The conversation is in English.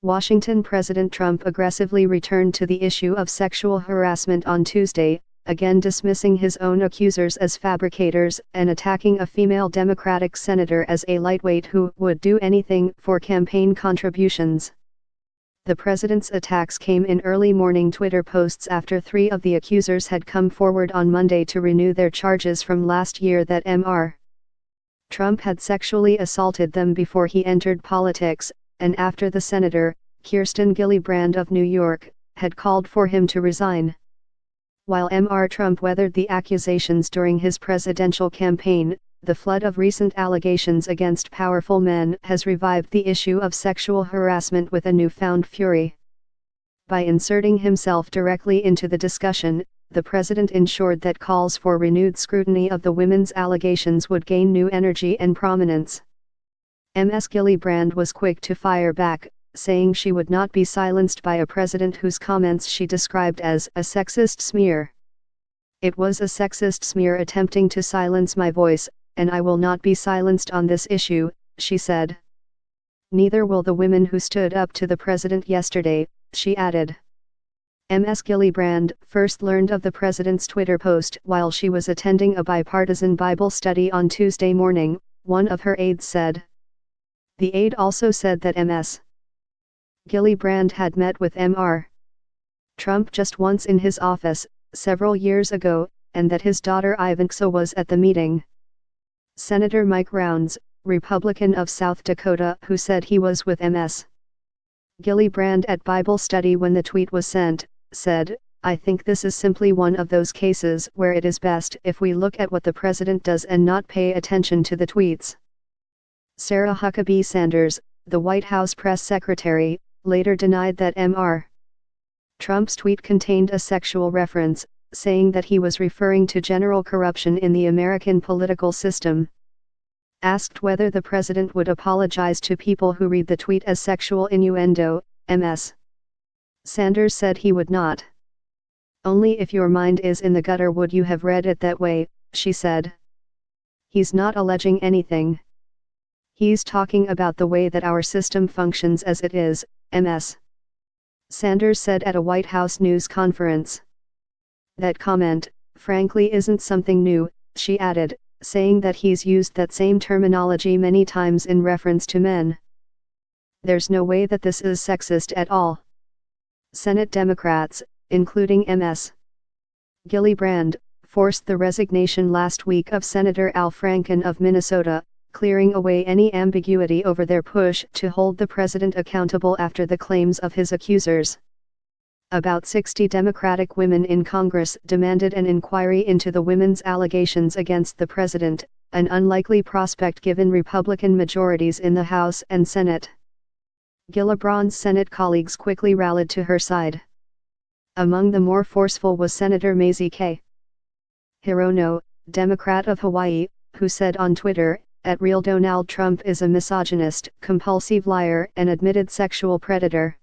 Washington President Trump aggressively returned to the issue of sexual harassment on Tuesday, again dismissing his own accusers as fabricators and attacking a female Democratic senator as a lightweight who would do anything for campaign contributions. The president's attacks came in early morning Twitter posts after 3 of the accusers had come forward on Monday to renew their charges from last year that Mr. Trump had sexually assaulted them before he entered politics, and after the senator, Kirsten Gillibrand of New York, had called for him to resign. While Mr. Trump weathered the accusations during his presidential campaign, the flood of recent allegations against powerful men has revived the issue of sexual harassment with a newfound fury. By inserting himself directly into the discussion, the president ensured that calls for renewed scrutiny of the women's allegations would gain new energy and prominence. Ms. Gillibrand was quick to fire back, saying she would not be silenced by a president whose comments she described as a sexist smear. "It was a sexist smear attempting to silence my voice, and I will not be silenced on this issue," she said. "Neither will the women who stood up to the president yesterday," she added. Ms. Gillibrand first learned of the president's Twitter post while she was attending a bipartisan Bible study on Tuesday morning, one of her aides said. The aide also said that Ms. Gillibrand had met with Mr. Trump just once in his office, several years ago, and that his daughter Ivanka was at the meeting. Senator Mike Rounds, Republican of South Dakota, who said he was with Ms. Gillibrand at Bible study when the tweet was sent, said, "I think this is simply one of those cases where it is best if we look at what the president does and not pay attention to the tweets." Sarah Huckabee Sanders, the White House press secretary, later denied that Mr. Trump's tweet contained a sexual reference, saying that he was referring to general corruption in the American political system. Asked whether the president would apologize to people who read the tweet as sexual innuendo, Ms. Sanders said he would not. "Only if your mind is in the gutter would you have read it that way," she said. "He's not alleging anything. He's talking about the way that our system functions as it is," Ms. Sanders said at a White House news conference. "That comment, frankly, isn't something new," she added, saying that he's used that same terminology many times in reference to men. "There's no way that this is sexist at all." Senate Democrats, including Ms. Gillibrand, forced the resignation last week of Senator Al Franken of Minnesota, clearing away any ambiguity over their push to hold the president accountable after the claims of his accusers. About 60 Democratic women in Congress demanded an inquiry into the women's allegations against the president, an unlikely prospect given Republican majorities in the House and Senate. Gillibrand's Senate colleagues quickly rallied to her side. Among the more forceful was Senator Mazie K. Hirono, Democrat of Hawaii, who said on Twitter, "At real Donald Trump is a misogynist, compulsive liar and admitted sexual predator."